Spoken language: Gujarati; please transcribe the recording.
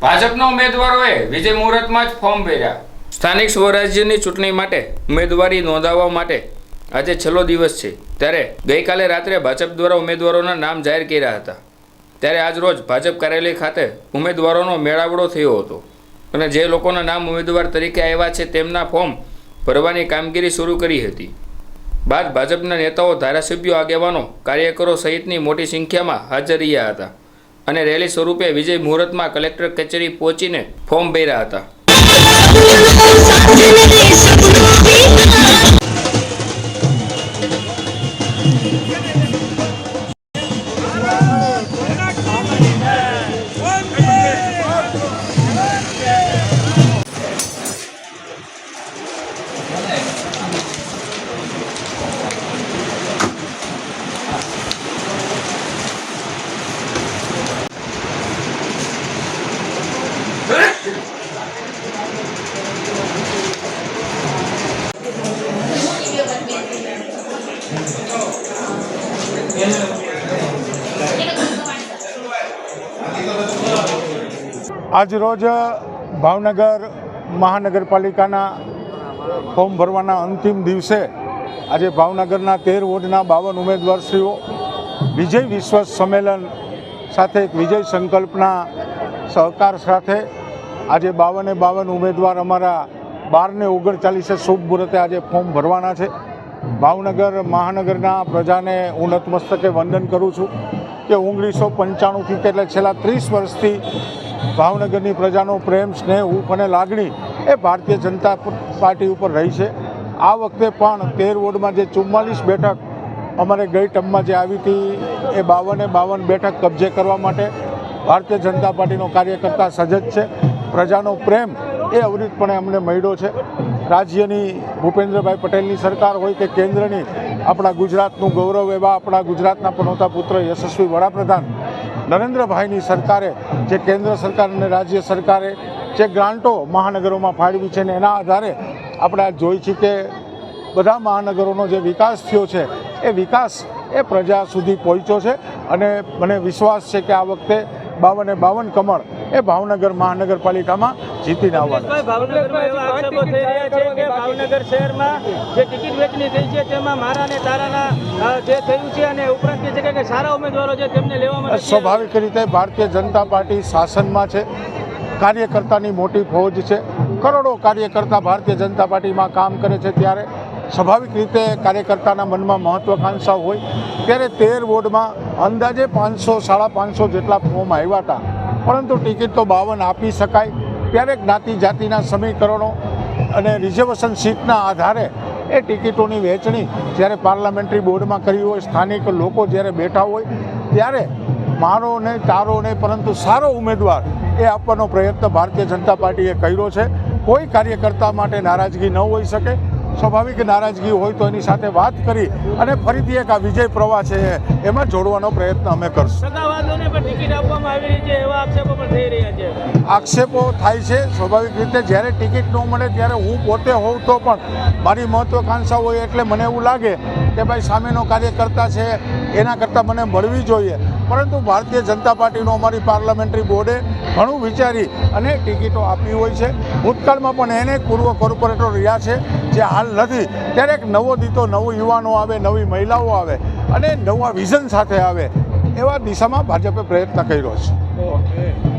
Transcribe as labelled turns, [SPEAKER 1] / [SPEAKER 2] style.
[SPEAKER 1] ભાજપના ઉમેદવારોએ વિજય મુહૂર્તમાં જ ફોર્મ ભર્યા। સ્થાનિક સ્વરાજ્યની ચૂંટણી માટે ઉમેદવારી નોંધાવવા માટે આજે છેલ્લો દિવસ છે, ત્યારે ગઈકાલે રાત્રે ભાજપ દ્વારા ઉમેદવારોના નામ જાહેર કર્યા હતા। ત્યારે આજ રોજ ભાજપ કાર્યાલય ખાતે ઉમેદવારોનો મેળાવડો થયો હતો અને જે લોકોના નામ ઉમેદવાર તરીકે આવ્યા છે તેમના ફોર્મ ભરવાની કામગીરી શરૂ કરી હતી। બાદ ભાજપના નેતાઓ, ધારાસભ્યો, આગેવાનો, કાર્યકરો સહિતની મોટી સંખ્યામાં હાજર રહ્યા હતા અને રેલી સ્વરૂપે વિજય મુહૂર્તમાં કલેક્ટર કચેરી પહોંચીને ફોર્મ ભર્યા હતા।
[SPEAKER 2] આજ રોજ ભાવનગર મહાનગરપાલિકાના ફોર્મ ભરવાના અંતિમ દિવસે આજે ભાવનગરના 13 વોર્ડના 52 ઉમેદવારશ્રીઓ વિજય વિશ્વાસ સંમેલન સાથે એક વિજય સંકલ્પના સહકાર સાથે આજે 52 ઉમેદવાર અમારા 12 ને 39 શુભ મુહૂર્તે આજે ફોર્મ ભરવાના છે। ભાવનગર મહાનગરના પ્રજાને હું નતમસ્તકે વંદન કરું છું કે 1995થી એટલે છેલ્લા 30 વર્ષથી ભાવનગરની પ્રજાનો પ્રેમ, સ્નેહ, હૂંફ અને લાગણી એ ભારતીય જનતા પાર્ટી ઉપર રહી છે। આ વખતે પણ 13 વોર્ડમાં જે 44 બેઠક અમારે ગઈ ટર્મમાં જે આવી હતી એ 52 બેઠક કબજે કરવા માટે ભારતીય જનતા પાર્ટીનો કાર્યકર્તા સજજ છે। પ્રજાનો પ્રેમ એ અવિરતપણે અમને મળ્યો છે। રાજ્યની ભૂપેન્દ્રભાઈ પટેલની સરકાર હોય કે કેન્દ્રની આપણા ગુજરાતનું ગૌરવ એવા આપણા ગુજરાતના પનોતા પુત્ર યશસ્વી વડાપ્રધાન નરેન્દ્રભાઈની સરકારે જે કેન્દ્ર સરકાર અને રાજ્ય સરકારે જે ગ્રાન્ટો મહાનગરોમાં ફાળવી છે ને એના આધારે આપણે આ જોઈ છીએ કે બધા મહાનગરોનો જે વિકાસ થયો છે એ વિકાસ એ પ્રજા સુધી પહોંચ્યો છે અને મને વિશ્વાસ છે કે આ વખતે 52 કમળ એ ભાવનગર મહાનગરપાલિકામાં જીતીને આવવાના
[SPEAKER 3] છે। ભાવનગર શહેરમાં જે ટિકિટ વેચણી થઈ છે તેમાં મારા અને તારાના જે થયું છે અને ઉપરાંત કહે છે કે સારા ઉમેદવારો છે તેમને લેવામાં
[SPEAKER 2] સ્વાભાવિક રીતે ભારતીય જનતા પાર્ટી શાસનમાં છે, કાર્યકર્તાની મોટી ફોજ છે, કરોડો કાર્યકર્તા ભારતીય જનતા પાર્ટીમાં કામ કરે છે, ત્યારે સ્વાભાવિક રીતે કાર્યકર્તાના મનમાં મહત્વાકાંક્ષા હોય। ત્યારે 13 વોર્ડમાં અંદાજે 500-550 જેટલા ફોર્મ આવ્યા હતા, પરંતુ ટિકિટ તો 52 આપી શકાય। ત્યારે જ્ઞાતિ જાતિના સમીકરણો અને રિઝર્વેશન સીટના આધારે એ ટિકિટોની વહેંચણી જ્યારે પાર્લામેન્ટરી બોર્ડમાં કરી હોય, સ્થાનિક લોકો જ્યારે બેઠા હોય, ત્યારે મારો ને તારો ને પરંતુ સારો ઉમેદવાર એ આપવાનો પ્રયત્ન ભારતીય જનતા પાર્ટીએ કર્યો છે। કોઈ કાર્યકર્તા માટે નારાજગી ન હોઈ શકે। સ્વાભાવિક નારાજગી હોય તો એની સાથે વાત કરી અને ફરીથી એક આ વિજય પ્રવાહ છે એમાં જોડવાનો પ્રયત્ન અમે કરશું। આક્ષેપો થાય છે સ્વાભાવિક રીતે, જ્યારે ટિકિટ ન મળે ત્યારે હું પોતે હોઉં તો પણ મારી મહત્વાકાંક્ષા હોય એટલે મને એવું લાગે કે ભાઈ સામેનો કાર્યકર્તા છે એના કરતાં મને મળવી જોઈએ, પરંતુ ભારતીય જનતા પાર્ટીનો અમારી પાર્લામેન્ટરી બોર્ડે ઘણું વિચારી અને ટિકિટો આપી હોય છે। ભૂતકાળમાં પણ એને પૂર્વ કોર્પોરેટર રહ્યા છે જે હાલ નથી, ત્યારે એક નવો દીતો, નવો યુવાનો આવે, નવી મહિલાઓ આવે અને નવા વિઝન સાથે આવે એવા દિશામાં ભાજપે પ્રયત્ન કર્યો છે।